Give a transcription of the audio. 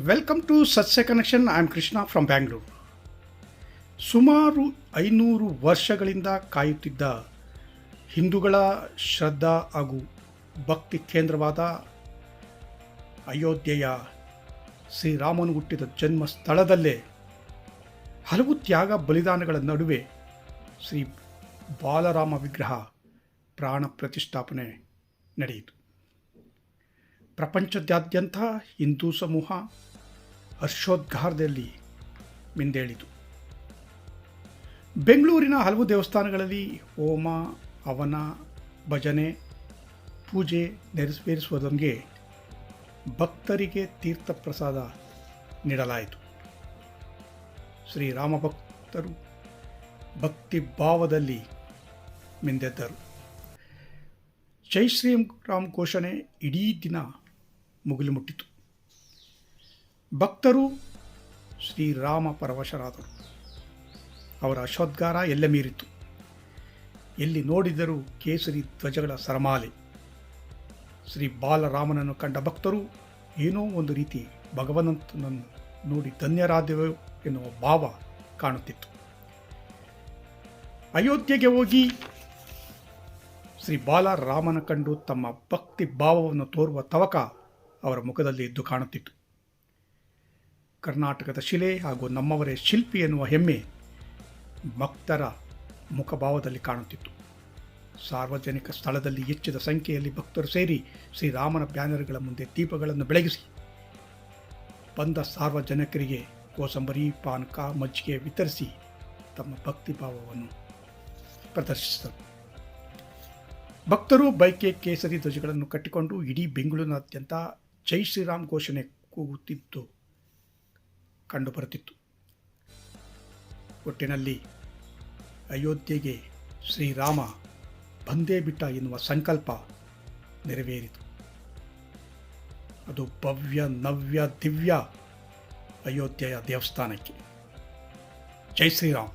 Welcome to ಸತ್ಯ connection. I am Krishna from Bangalore. ಸುಮಾರು 500 ವರ್ಷಗಳಿಂದ ಕಾಯುತ್ತಿದ್ದ ಹಿಂದೂಗಳ ಶ್ರದ್ಧಾ ಹಾಗೂ ಭಕ್ತಿ ಕೇಂದ್ರವಾದ ಅಯೋಧ್ಯೆಯ ಶ್ರೀರಾಮನು ಹುಟ್ಟಿದ ಜನ್ಮ ಸ್ಥಳದಲ್ಲೇ ಹಲವು ತ್ಯಾಗ ಬಲಿದಾನಗಳ ನಡುವೆ ಶ್ರೀ ಬಾಲರಾಮ ವಿಗ್ರಹ ಪ್ರಾಣ ಪ್ರತಿಷ್ಠಾಪನೆ ನಡೆಯಿತು. ಪ್ರಪಂಚದಾದ್ಯಂತ ಹಿಂದೂ ಸಮೂಹ ಹರ್ಷೋದ್ಗಾರದಲ್ಲಿ ಮಿಂದೇಳಿತು. ಬೆಂಗಳೂರಿನ ಹಲವು ದೇವಸ್ಥಾನಗಳಲ್ಲಿ ಹೋಮ, ಹವನ, ಭಜನೆ, ಪೂಜೆ ನೆರವೇರಿಸುವುದಕ್ಕೆ ಭಕ್ತರಿಗೆ ತೀರ್ಥ ಪ್ರಸಾದ ನೀಡಲಾಯಿತು. ಶ್ರೀರಾಮ ಭಕ್ತರು ಭಕ್ತಿ ಭಾವದಲ್ಲಿ ಮಿಂದೆದ್ದರು. ಜೈ ಶ್ರೀರಾಮ್ ಘೋಷಣೆ ಇಡೀ ದಿನ ಮುಗಿಲು ಮುಟ್ಟಿತು. ಭಕ್ತರು ಶ್ರೀರಾಮ ಪರವಶರಾದರು. ಅವರ ಹರ್ಷೋದ್ಗಾರ ಎಲ್ಲೆ ಮೀರಿತು. ಎಲ್ಲಿ ನೋಡಿದರೂ ಕೇಸರಿ ಧ್ವಜಗಳ ಸರಮಾಲೆ. ಶ್ರೀ ಬಾಲರಾಮನನ್ನು ಕಂಡ ಭಕ್ತರು ಏನೋ ಒಂದು ರೀತಿ ಭಗವಂತನನ್ನು ನೋಡಿ ಧನ್ಯರಾದೆವು ಎನ್ನುವ ಭಾವ ಕಾಣುತ್ತಿತ್ತು. ಅಯೋಧ್ಯೆಗೆ ಹೋಗಿ ಶ್ರೀ ಬಾಲರಾಮನ ಕಂಡು ತಮ್ಮ ಭಕ್ತಿ ಭಾವವನ್ನು ತೋರುವ ತವಕ ಅವರ ಮುಖದಲ್ಲಿ ಎದ್ದು ಕಾಣುತ್ತಿತ್ತು. ಕರ್ನಾಟಕದ ಶಿಲೆ ಹಾಗೂ ನಮ್ಮವರೇ ಶಿಲ್ಪಿ ಎನ್ನುವ ಹೆಮ್ಮೆ ಭಕ್ತರ ಮುಖಭಾವದಲ್ಲಿ ಕಾಣುತ್ತಿತ್ತು. ಸಾರ್ವಜನಿಕ ಸ್ಥಳದಲ್ಲಿ ಹೆಚ್ಚಿದ ಸಂಖ್ಯೆಯಲ್ಲಿ ಭಕ್ತರು ಸೇರಿ ಶ್ರೀರಾಮನ ಬ್ಯಾನರ್ಗಳ ಮುಂದೆ ದೀಪಗಳನ್ನು ಬೆಳಗಿಸಿ ಬಂದ ಸಾರ್ವಜನಿಕರಿಗೆ ಕೋಸಂಬರಿ, ಪಾನಕ, ಮಜ್ಜಿಗೆ ವಿತರಿಸಿ ತಮ್ಮ ಭಕ್ತಿ ಭಾವವನ್ನು ಪ್ರದರ್ಶಿಸಿದರು. ಭಕ್ತರು ಬೈಕ್ಗೆ ಕೇಸರಿ ಧ್ವಜಗಳನ್ನು ಕಟ್ಟಿಕೊಂಡು ಇಡೀ ಬೆಂಗಳೂರಿನಾದ್ಯಂತ ಜೈ ಶ್ರೀರಾಮ್ ಘೋಷಣೆ ಕೂಗುತ್ತಿದ್ದು ಕಂಡುಬರುತ್ತಿತ್ತು. ಒಟ್ಟಿನಲ್ಲಿ ಅಯೋಧ್ಯೆಗೆ ಶ್ರೀರಾಮ ಬಂದೇ ಬಿಟ್ಟ ಎನ್ನುವ ಸಂಕಲ್ಪ ನೆರವೇರಿತು. ಅದು ಭವ್ಯ, ನವ್ಯ, ದಿವ್ಯ ಅಯೋಧ್ಯೆಯ ದೇವಸ್ಥಾನಕ್ಕೆ. ಜೈ ಶ್ರೀರಾಮ್.